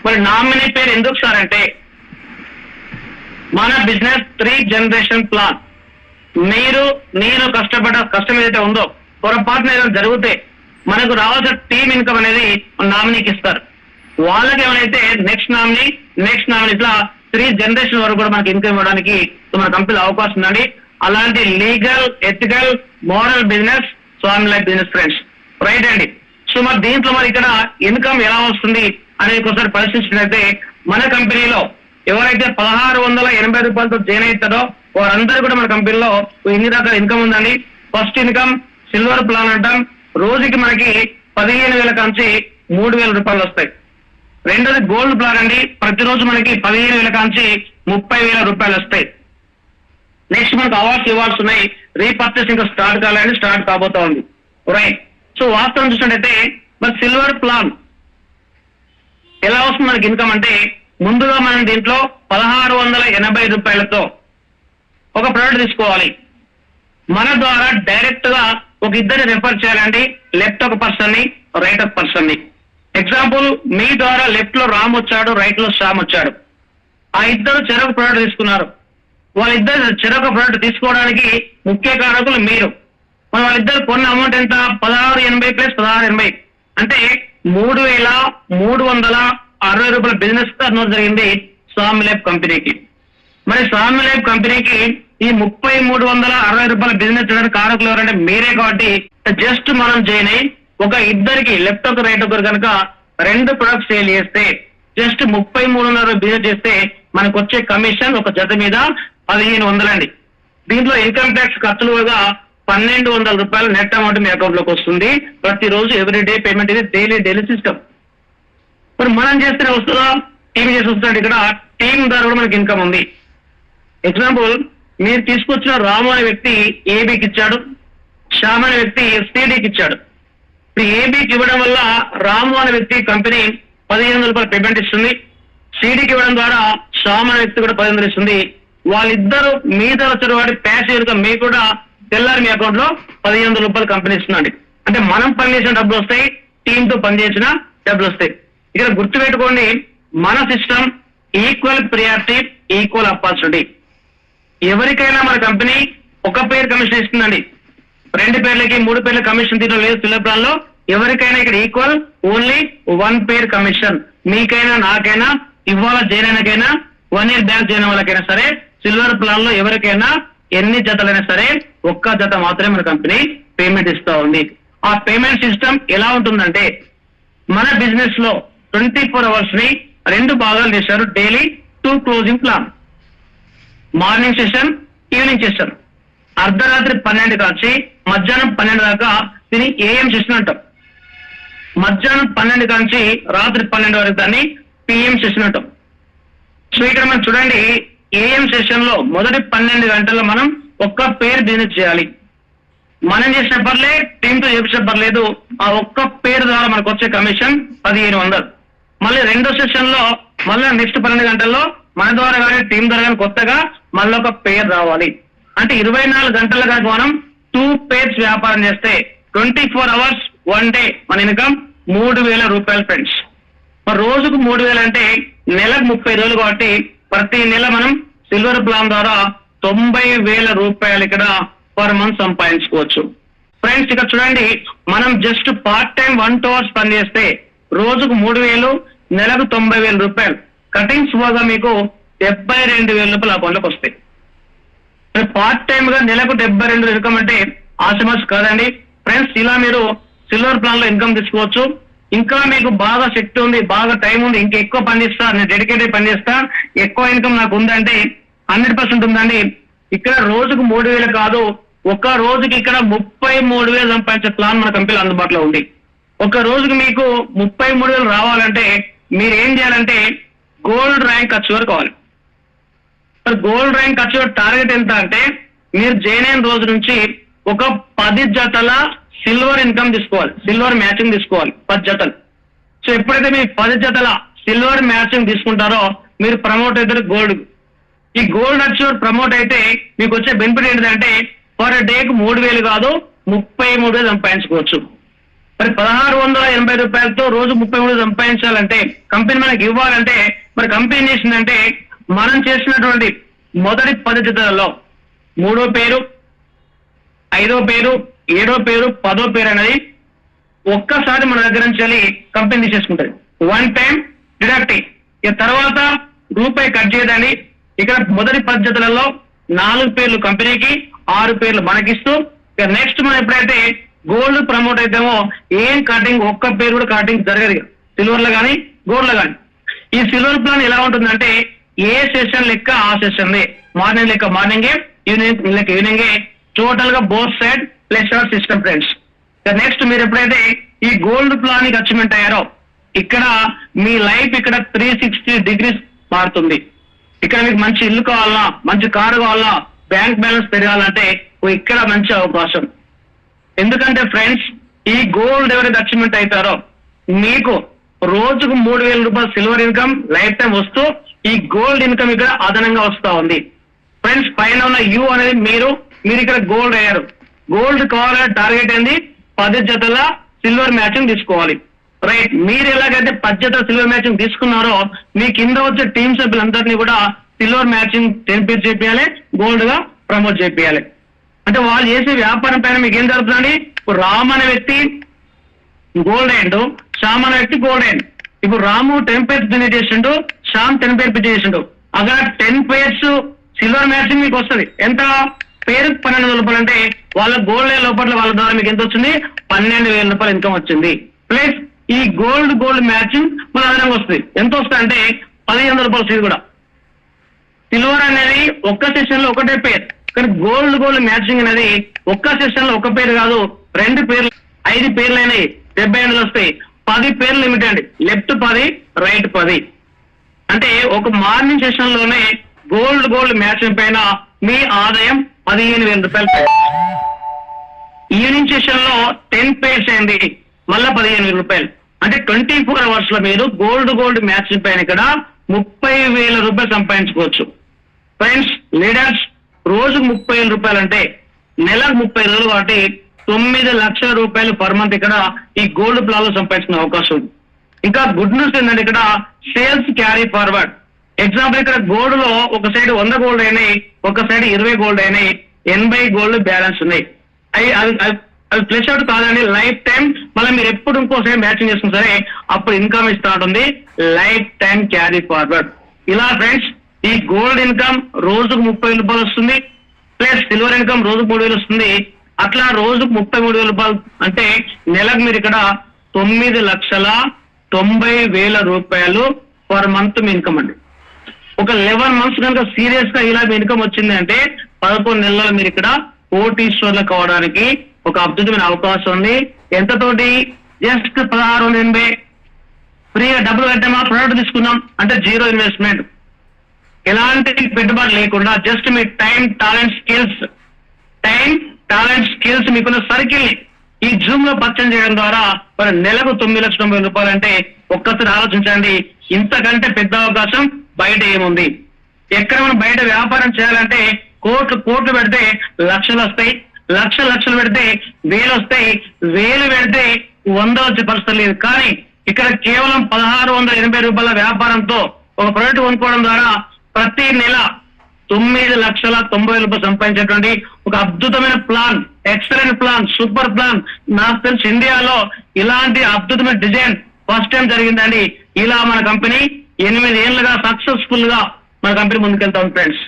మరి నామినీ పేరు ఎందుకు సార్ అంటే మన బిజినెస్ 3 జనరేషన్ ప్లాన్. మీరు నేను కష్టం ఏదైతే ఉందో పొరపాటున ఏదైనా జరిగితే మనకు రావాల్సిన టీమ్ ఇన్కమ్ అనేది నామినీకి ఇస్తారు. వాళ్ళకి ఏమైతే నెక్స్ట్ నామినీ ఇట్లా 3 జనరేషన్ వరకు కూడా మనకి ఇన్కమ్ ఇవ్వడానికి మన కంపెనీలో అవకాశం ఉందండి. అలాంటి లీగల్, ఎథికల్, మోరల్ బిజినెస్ స్వామి లైఫ్ బిజినెస్ ఫ్రెండ్స్, రైట్ అండి. సో మరి దీంట్లో మరి ఇక్కడ ఇన్కమ్ ఎలా వస్తుంది అనేది ఒకసారి పరిశీలించినట్లయితే మన కంపెనీలో ఎవరైతే 1680 రూపాయలతో జాయిన్ అవుతారో వారందరూ కూడా మన కంపెనీలో ఇన్ని రకాల ఇన్కమ్ ఉందండి. ఫస్ట్ ఇన్కమ్ సిల్వర్ ప్లాన్ అంటాం, రోజుకి మనకి 15,000 కాంచి 3,000 రూపాయలు వస్తాయి. రెండోది గోల్డ్ ప్లాన్ అండి, ప్రతిరోజు మనకి 15,000 కాంచి 30,000 రూపాయలు వస్తాయి. నెక్స్ట్ మనకు అవార్డ్స్ ఉన్నాయి. రీపర్చేస్ ఇంకా స్టార్ట్ కావాలని స్టార్ట్ కాబోతా ఉంది, రైట్. సో వాస్తవం చూసినట్టయితే మరి సిల్వర్ ప్లాన్ ఎలా వస్తుంది మనకి ఇన్కమ్ అంటే ముందుగా మనం దీంట్లో 1680 రూపాయలతో ఒక ప్రోడక్ట్ తీసుకోవాలి. మన ద్వారా డైరెక్ట్ గా ఒక ఇద్దరిని రెఫర్ చేయాలండి, లెఫ్ట్ ఒక పర్సన్ ని, రైట్ ఒక పర్సన్ ని. ఎగ్జాంపుల్, మీ ద్వారా లెఫ్ట్ లో రామ్ వచ్చాడు, రైట్ లో శ్యామ్ వచ్చాడు. ఆ ఇద్దరు చెరొక ప్రోడక్ట్ తీసుకున్నారు. వాళ్ళిద్దరు చెరొక ప్రోడక్ట్ తీసుకోవడానికి ముఖ్య కారకులు మీరు. మన వాళ్ళిద్దరు కొన్న అమౌంట్ ఎంత? 1680 ప్లస్ 1680 అంటే 3,360 రూపాయల బిజినెస్ టర్నోవర్ జరిగింది స్వామి లైఫ్ కంపెనీకి. మరి స్వామి లైఫ్ కంపెనీకి ఈ 3,360 రూపాయల బిజినెస్ చేయడానికి కారకులు ఎవరంటే మీరే. కాబట్టి జస్ట్ మనం జాయిన్ అయ్యి ఒక ఇద్దరికి లెఫ్ట్ ఒక రైట్ ఒకరు కనుక 2 ప్రొడక్ట్స్ సేల్ చేస్తే జస్ట్ 3,300 బిజినెస్ చేస్తే మనకు వచ్చే కమిషన్ ఒక జత మీద 1,500 అండి. దీంట్లో ఇన్కమ్ ట్యాక్స్ ఖర్చులు కూడా 1,200 రూపాయలు నెట్ అమౌంట్ మీ అకౌంట్ లోకి వస్తుంది. ప్రతిరోజు ఎవ్రీ డే పేమెంట్, ఇది డైలీ సిస్టమ్. మరి మనం చేస్తేనే వస్తుందా, టీం చేసి వస్తుంది. ఇక్కడ టీం ద్వారా కూడా మనకి ఇన్కమ్ ఉంది. ఎగ్జాంపుల్, మీరు తీసుకొచ్చిన రాము అనే వ్యక్తి ఏబీకి ఇచ్చాడు, శ్యామ్ అనే వ్యక్తి సిడీకి ఇచ్చాడు. ఇప్పుడు ఏబీకి ఇవ్వడం వల్ల రాము అనే వ్యక్తి కంపెనీ 1,500 రూపాయలు పేమెంట్ ఇస్తుంది. సిడీకి ఇవ్వడం ద్వారా శ్యామ్ అనే వ్యక్తి కూడా 1,500 ఇస్తుంది. వాళ్ళిద్దరు మీ ద్వారా వచ్చారు కాబట్టి ప్యాసివ్ గా మీకు కూడా తెల్లారి మీ అకౌంట్ లో 1,500 రూపాయలు కంపెనీ ఇస్తుందండి. అంటే మనం పనిచేసిన డబ్బులు వస్తాయి, టీంతో పనిచేసిన డబ్బులు వస్తాయి. ఇక్కడ గుర్తుపెట్టుకోండి, మన system equal priority, equal opportunity. ఎవరికైనా మన కంపెనీ ఒక పేరు కమిషన్ ఇస్తుందండి, 2 పేర్లకి 3 పేర్ల కమిషన్ తీయడం లేదు సిల్వర్ ప్లాన్ లో. ఎవరికైనా ఇక్కడ ఈక్వల్ ఓన్లీ 1 పేర్ కమిషన్. మీకైనా, నాకైనా, ఇవాళ జాయిన్ అయినకైనా, 1 year బ్యాక్ జాయిన్ వాళ్ళకైనా సరే సిల్వర్ ప్లాన్ లో ఎవరికైనా ఎన్ని జతలైనా సరే ఒక్క జత మాత్రమే మన కంపెనీ పేమెంట్ ఇస్తా ఉంది. ఆ పేమెంట్ సిస్టమ్ ఎలా ఉంటుందంటే మన బిజినెస్ లో 24 hours ని 2 భాగాలు చేశారు. Daily 2 closing plan, morning session, evening session. అర్ధరాత్రి 12 కాచి మధ్యాహ్నం 12 దాకా దీన్ని ఏఎం సెషన్ అంటాం. మధ్యాహ్నం 12 కాంచి రాత్రి 12 వరకు దాన్ని పిఎం సెషన్ అంటాం. సో ఇక్కడ మనం చూడండి, ఏఎం సెషన్ లో మొదటి 12 గంటల్లో మనం ఒక్క పేరు బిజినెస్ చేయాలి. మనం చేసిన పర్లే, టీంతో చేసిన పర్లేదు, ఆ ఒక్క పేరు ద్వారా మనకు వచ్చే కమిషన్ 1,500. మళ్ళీ రెండో సెషన్ లో మళ్ళీ నెక్స్ట్ 12 గంటల్లో మన ద్వారా కానీ టీం ద్వారా కానీ కొత్తగా మళ్ళీ ఒక పేరు రావాలి. అంటే 24 గంటలు కానీ మనం 2 పేర్స్ వ్యాపారం చేస్తే 24 hours 1 day మన ఇన్కమ్ 3,000 రూపాయలు ఫ్రెండ్స్. మరి రోజుకు 3,000 అంటే నెలకు 30 రోజులు కాబట్టి ప్రతి నెల మనం సిల్వర్ ప్లాన్ ద్వారా 90,000 రూపాయలు ఇక్కడ పర్ మంత్ సంపాదించుకోవచ్చు. ఫ్రెండ్స్ ఇక్కడ చూడండి, మనం జస్ట్ పార్ట్ టైం 1-2 hours పని చేస్తే రోజుకు 3,000, నెలకు 90,000 రూపాయలు. కటింగ్స్ పోగా మీకు 72,000 రూపాయలు అకౌంట్లోకి వస్తాయి. పార్ట్ టైమ్ గా నెలకు 72 ఇన్కమ్ అంటే ఆశమాస్ కాదండి ఫ్రెండ్స్. ఇలా మీరు సిల్వర్ ప్లాన్ లో ఇన్కమ్ తీసుకోవచ్చు. ఇంకా మీకు బాగా శక్తి ఉంది, బాగా టైం ఉంది, ఇంకా ఎక్కువ పని చేస్తా, నేను డెడికేటెడ్ పని చేస్తా, ఎక్కువ ఇన్కమ్ నాకు ఉందంటే 100% ఉందండి. ఇక్కడ రోజుకు 3,000 కాదు, ఒక రోజుకి ఇక్కడ 33,000 సంపాదించే ప్లాన్ మన కంపెనీలో అందుబాటులో ఉంది. ఒక రోజుకి మీకు 33,000 రావాలంటే మీరు ఏం చేయాలంటే గోల్డ్ ర్యాంక్ అచీవర్ కావాలి. గోల్డ్ ర్యాంక్ అచీవర్ టార్గెట్ ఎంత అంటే మీరు జాయిన్ అయిన రోజు నుంచి ఒక 10 జతల సిల్వర్ ఇన్కమ్ తీసుకోవాలి, సిల్వర్ మ్యాచింగ్ తీసుకోవాలి 10 జతలు. సో ఎప్పుడైతే మీరు 10 జతల సిల్వర్ మ్యాచింగ్ తీసుకుంటారో మీరు ప్రమోట్ అవుతారు గోల్డ్. ఈ గోల్డ్ అచీవర్ ప్రమోట్ అయితే మీకు వచ్చే బెనిఫిట్ ఏంటంటే పర్ డేకి 3,000 కాదు 33,000 సంపాదించుకోవచ్చు. మరి 1680 రూపాయలతో రోజు 33 సంపాదించాలంటే కంపెనీ మనకి ఇవ్వాలంటే మరి కంపెనీ చేసిందంటే మనం చేసినటువంటి మొదటి 10 జతలలో 3వ పేరు, 5వ పేరు, 7వ పేరు, 10వ పేరు అనేది ఒక్కసారి మన దగ్గర నుంచి కంపెనీ తీసేసుకుంటది. One time deducting. ఇక తర్వాత రూపాయి కట్ చేయదని ఇక్కడ మొదటి 10 జతలలో 4 పేర్లు కంపెనీకి, 6 పేర్లు మనకిస్తూ ఇక నెక్స్ట్ మనం ఎప్పుడైతే గోల్డ్ ప్రమోట్ అయితేమో ఏం కటింగ్, ఒక్క పేరు కూడా కటింగ్ జరగదు సిల్వర్ లో కానీ గోల్డ్ లో కానీ. ఈ సిల్వర్ ప్లాన్ ఎలా ఉంటుందంటే ఏ సెషన్ లెక్క ఆ సెషన్, మార్నింగ్ లెక్క మార్నింగే, ఈవినింగ్ లెక్క ఈవినింగే, టోటల్ గా both side plus system friends. Next మీరు ఎప్పుడైతే ఈ గోల్డ్ ప్లాన్ కి అచీవ్మెంట్ అయ్యారో ఇక్కడ మీ లైఫ్ ఇక్కడ 360 డిగ్రీస్ మారుతుంది. ఇక్కడ మీకు మంచి ఇల్లు కావాలన్నా, మంచి కారు కావాలన్నా, బ్యాంక్ బ్యాలెన్స్ పెరగాలంటే ఇక్కడ మంచి అవకాశం. ఎందుకంటే ఫ్రెండ్స్ ఈ గోల్డ్ ఎవరైతే అచీవ్మెంట్ అవుతారో మీకు రోజుకు 3000 రూపాయలు సిల్వర్ ఇన్కమ్ లైఫ్ టైం వస్తూ ఈ గోల్డ్ ఇన్కమ్ ఇక్కడ అదనంగా వస్తా ఉంది. ఫ్రెండ్స్ పైన ఉన్న యూ అనేది మీరు ఇక్కడ గోల్డ్ అయ్యారు. గోల్డ్ కావాలనే టార్గెట్ ఏంది 10 జతల సిల్వర్ మ్యాచింగ్ తీసుకోవాలి. రైట్, మీరు ఎలాగైతే 10 జతల సిల్వర్ మ్యాచింగ్ తీసుకున్నారో మీ కింద వచ్చే టీమ్ సభ్యులందరినీ కూడా సిల్వర్ మ్యాచింగ్ 10 పేరు చేపియాలి, గోల్డ్ గా ప్రమోట్ చేపియాలి. అంటే వాళ్ళు చేసే వ్యాపారం పైన మీకు ఏం జరుగుతుందండి, ఇప్పుడు రామ్ అనే వ్యక్తి గోల్డ్ అయ్యిండు, శ్యామ్ అనే వ్యక్తి గోల్డ్ అయ్యిండు. ఇప్పుడు రాము 10 పేర్స్ బిజినెస్ చేసిండు, శ్యామ్ 10 పేరు బిజినెస్ చేసిండు. అక్కడ 10 పేర్స్ సిల్వర్ మ్యాచింగ్ మీకు వస్తుంది. ఎంత పేరు 12,000 రూపాయలు అంటే వాళ్ళ గోల్డ్ లోపల వాళ్ళ ద్వారా మీకు ఎంత వచ్చింది, 12,000 రూపాయలు ఇన్కమ్ వచ్చింది. ప్లస్ ఈ గోల్డ్ మ్యాచింగ్ మన అదనంగా వస్తుంది. ఎంత వస్తుంది అంటే 1,500 రూపాయలు. ఇది కూడా సిల్వర్ అనేది ఒక్క సెషన్ లో ఒకటే పేరు, కానీ గోల్డ్ మ్యాచింగ్ అనేది ఒక్క సెషన్ లో ఒక పేరు కాదు, 2 పేర్లు, 5 పేర్లు అయినాయి, 70 వస్తాయి. 10 పేర్లు లిమిట్ అండి, లెఫ్ట్ 10 రైట్ 10. అంటే ఒక మార్నింగ్ సెషన్ లోనే గోల్డ్ మ్యాచింగ్ పైన మీ ఆదాయం 15,000 రూపాయలు. ఈవినింగ్ సెషన్ లో 10 పేర్స్ అయింది, మళ్ళా 15,000 రూపాయలు. అంటే 24 అవర్స్ లో మీరు గోల్డ్ మ్యాచింగ్ పైన ఇక్కడ 30,000 రూపాయలు సంపాదించుకోవచ్చు. ఫ్రెండ్స్ లీడర్స్ రోజుకు 30,000 రూపాయలు అంటే నెలకు 30 రోజులు కాబట్టి 9 లక్షల రూపాయలు పర్ మంత్ ఇక్కడ ఈ గోల్డ్ ప్లాన్ లో సంపాదించుకునే అవకాశం ఉంది. ఇంకా గుడ్ న్యూస్ ఏంటంటే ఇక్కడ సేల్స్ క్యారీ ఫార్వర్డ్. ఎగ్జాంపుల్ ఇక్కడ గోల్డ్ లో ఒక సైడ్ 100 గోల్డ్ అయినాయి, ఒక సైడ్ 20 గోల్డ్ అయినాయి, 80 గోల్డ్ బ్యాలెన్స్ ఉన్నాయి. అవి ప్లస్ అవుట్ కాదండి, లైఫ్ టైం మళ్ళీ మీరు ఎప్పుడు ఇంకోసారి మ్యాచింగ్ చేసుకుని సరే అప్పుడు ఇన్కమ్ ఇస్తా ఉంటుంది, లైఫ్ టైం క్యారీ ఫార్వర్డ్. ఇలా ఫ్రెండ్స్ ఈ గోల్డ్ ఇన్కమ్ రోజుకు 30,000 రూపాయలు వస్తుంది, ప్లస్ సిల్వర్ ఇన్కమ్ రోజుకు 3,000 వస్తుంది. అట్లా రోజుకు 33,000 రూపాయలు అంటే నెలకు మీరు ఇక్కడ 9,90,000 రూపాయలు పర్ మంత్ మీ ఇన్కమ్ అండి. ఒక 11 మంత్స్ కనుక సీరియస్ గా ఇలా మీ ఇన్కమ్ వచ్చింది అంటే 11 నెలలు మీరు ఇక్కడ కోటీశ్వర్లకు కావడానికి ఒక అద్భుతమైన అవకాశం ఉంది. ఎంతతోటి జస్ట్ 1680 ఫ్రీగా డబ్బులు కట్టామా, ప్రొడక్ట్ తీసుకున్నాం అంటే జీరో ఇన్వెస్ట్మెంట్, ఎలాంటి పెట్టుబడి లేకుండా జస్ట్ మీ టైం టాలెంట్ స్కిల్స్ మీకున్న సర్కిల్ ఈ జూమ్ లో పరిచయం చేయడం ద్వారా మరి నెలకు 9,90,000 రూపాయలు అంటే ఒక్కసారి ఆలోచించండి. ఇంతకంటే పెద్ద అవకాశం బయట ఏముంది? ఎక్కడ మనం బయట వ్యాపారం చేయాలంటే కోట్లు పెడితే లక్షలు వస్తాయి, లక్షలు పెడితే 1,000 వస్తాయి, 1,000 పెడితే 100 వచ్చే పరిస్థితి లేదు. కానీ ఇక్కడ కేవలం 1,680 రూపాయల వ్యాపారంతో ఒక ప్రోడక్ట్ కొనుక్కోవడం ద్వారా ప్రతి నెల 9,90,000 రూపాయలు సంపాదించేటువంటి ఒక అద్భుతమైన plan, excellent plan, super plan. నాకు తెలిసి ఇండియాలో ఇలాంటి అద్భుతమైన డిజైన్ ఫస్ట్ టైం జరిగిందండి. ఇలా మన కంపెనీ 8 ఏళ్లుగా సక్సెస్ఫుల్ గా మన కంపెనీ ముందుకెళ్తాం ఫ్రెండ్స్.